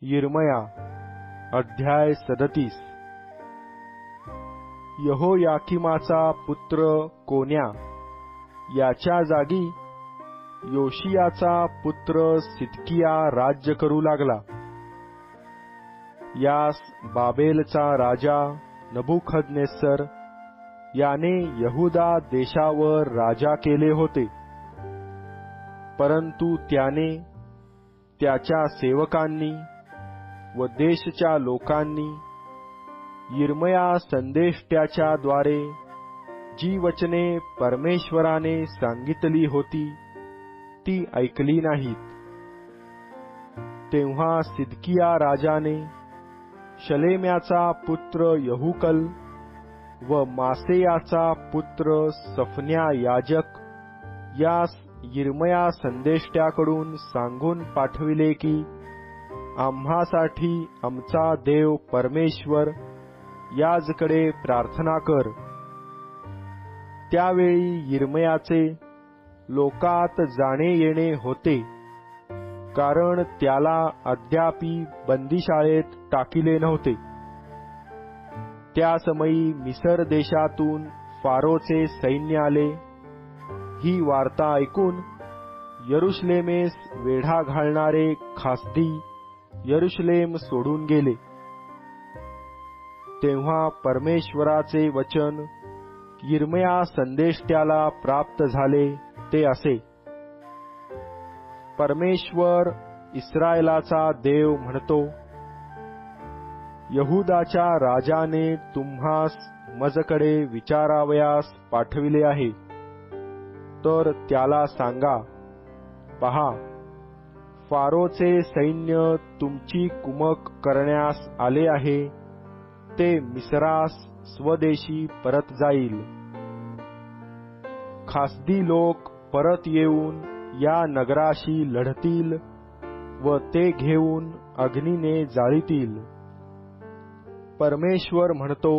यिर्मया अध्याय 37। यहोयाकीमाचा पुत्र कोन्या याच्या जागी योशियाचा पुत्र सिदकिया राज्य करू लागला। यास बाबेलचा राजा नबुखदनेस्सर याने यहुदा देशावर राजा केले होते, परंतु त्याने त्याच्या सेवकांनी व देशच्या लोकांनी यिर्मया संदेष्ट्याच्या द्वारे जी वचने परमेश्वराने सांगितली होती ती ऐकली नाहीत। तेव्हा सिदकिया राजाने शलेम्याचा पुत्र यहुकल व मासेयाचा पुत्र सफन्या याजक यास यिर्मया संदेष्ट्याकडून सांगून पाठविले की आम्हासाठी आमचा देव परमेश्वर याजकडे प्रार्थना कर। त्यावेळी यिर्मयाचे लोकात जाणे येणे होते, कारण त्याला अद्यापि बंदिशाळेत टाकिले नव्हते। त्या समयी मिसर देशातून फारोचे सैन्य आले। ही वार्ता ऐकून यरुशलेमेस वेढा घालणारे खासदी यरुशलेम सोडून गेले। तेव्हा परमेश्वराचे वचन यिर्मया संदेष्ट्याला प्राप्त झाले ते असे: परमेश्वर इस्रायलाचा देव म्हणतो, यहुदाच्या राजाने तुम्हास मजकडे विचारावयास पाठविले आहे। तर त्याला सांगा, पहा, फारोचे सैन्य तुमची कुमक करण्यास आले आहे, ते मिस्रास स्वदेशी परत जाईल। खासदी लोक परत येऊन या नगराशी लढतील व ते घेऊन अग्नीने जाळीतील। परमेश्वर म्हणतो,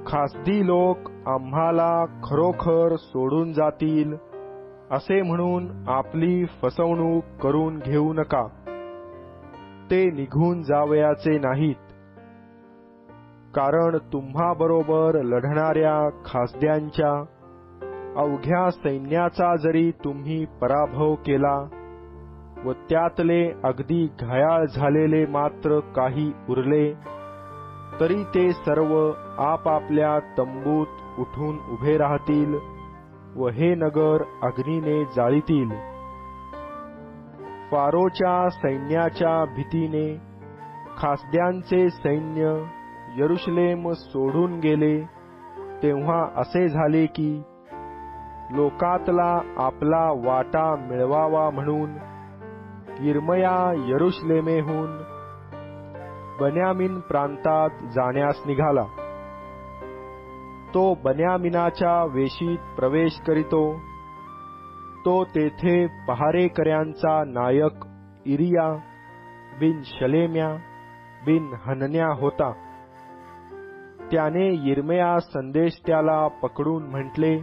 खासदी लोक आम्हाला खरोखर सोडून जातील असे म्हणून आपली फसवणूक करून घेऊ नका। ते निघून जावयाचे नाहीत, कारण तुम्हाबरोबर लढणाऱ्या खासद्यांच्या अवघ्या सैन्याचा जरी तुम्ही पराभव केला व त्यातले अगदी घायाळ झालेले मात्र काही उरले, तरी ते सर्व आपापल्या तंबूत उठून उभे राहतील व हे नगर अग्नीने जाळीतील। फारोच्या सैन्याच्या भीतीने खासद्यांचे सैन्य यरुशलेम सोडून गेले। तेव्हा असे झाले की लोकातला आपला वाटा मिळवावा म्हणून यिर्मया यरुशलेमेहून बन्यामीन प्रांतात जाण्यास निघाला। तो बन्यामिनाच्या वेशीत प्रवेश करीतो। तो तेथे पहारेकऱ्यांचा नायक इरिया बिन शलेम्या बिन हनन्या होता। त्याने यिर्मया संदेष्ट्याला पकडून म्हटले,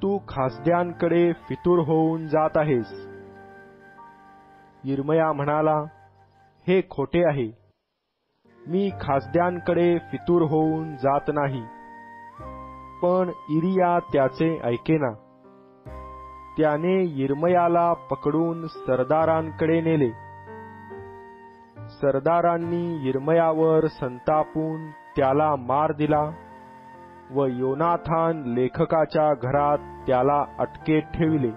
तू खासद्यांकडे फितूर होऊन जात आहेस। यिर्मया म्हणाला, हे खोटे आहे, मी खासद्यांकडे फितूर होऊन जात नाही। पण इरिया त्याचे ऐकेना। त्याने यिर्मयाला पकडून सरदारांकडे नेले। सरदारांनी यिर्मयावर संतापून त्याला मार दिला व योनाथान लेखकाच्या घरात त्याला अटकेत ठेविले।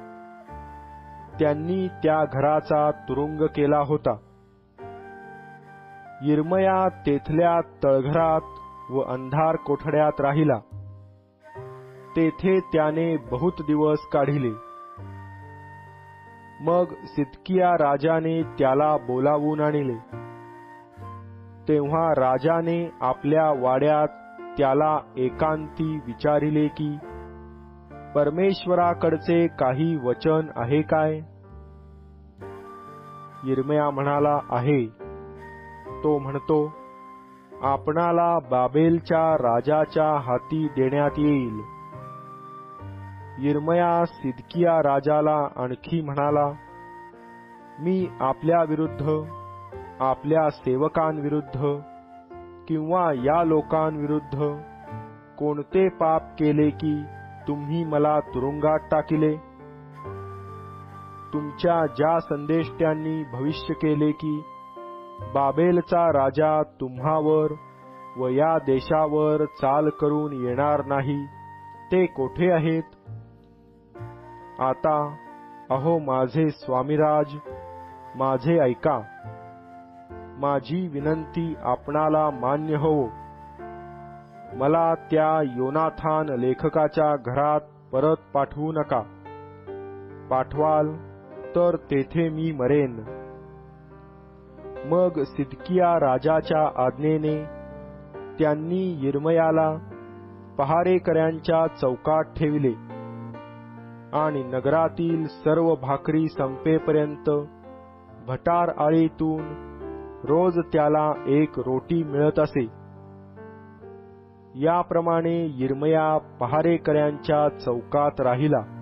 त्यांनी त्या घराचा तुरुंग केला होता। यिर्मया तेथल्या तळघरात व अंधार कोठड्यात राहिला। तेथे त्याने बहुत दिवस काढिले। मग सिदकिया राजाने त्याला बोलावून आणले। तेव्हा राजाने आपल्या वाड्यात त्याला एकांती विचारिले की परमेश्वराकडचे काही वचन आहे काय? यिर्मया म्हणाला, आहे। तो म्हणतो, आपणाला बाबेलच्या राजाच्या हाती देण्यात येईल। यिर्मया सिदकिया राजाला आणखी म्हणाला, मी आपल्या विरुद्ध आपल्या सेवकांविरुद्ध किंवा या लोकांविरुद्ध कोणते पाप केले की तुम्ही मला तुरुंगात टाकिले? तुमच्या ज्या संदेष्ट्यांनी भविष्य केले की बाबेलचा राजा तुम्हावर व या देशावर चाल करून येणार नाही, ते कोठे आहेत? आता अहो माझे स्वामीराज, माझे ऐका. माझी विनंती आपणाला मान्य होवो. मला त्या योनाथान लेखकाच्या घरात परत पाठवू नका. पाठवाल तर तेथे मी मरेन. मग सिदकिया राजाच्या आज्ञेने त्यांनी यिर्मयाला पहारेकऱ्यांच्या चौकात ठेविले आणि नगरातील सर्व भाकरी संपेपर्यंत भटार आळीतून रोज त्याला एक रोटी मिळत असे. याप्रमाणे यिर्मया पहारेकऱ्यांच्या चौकात राहिला.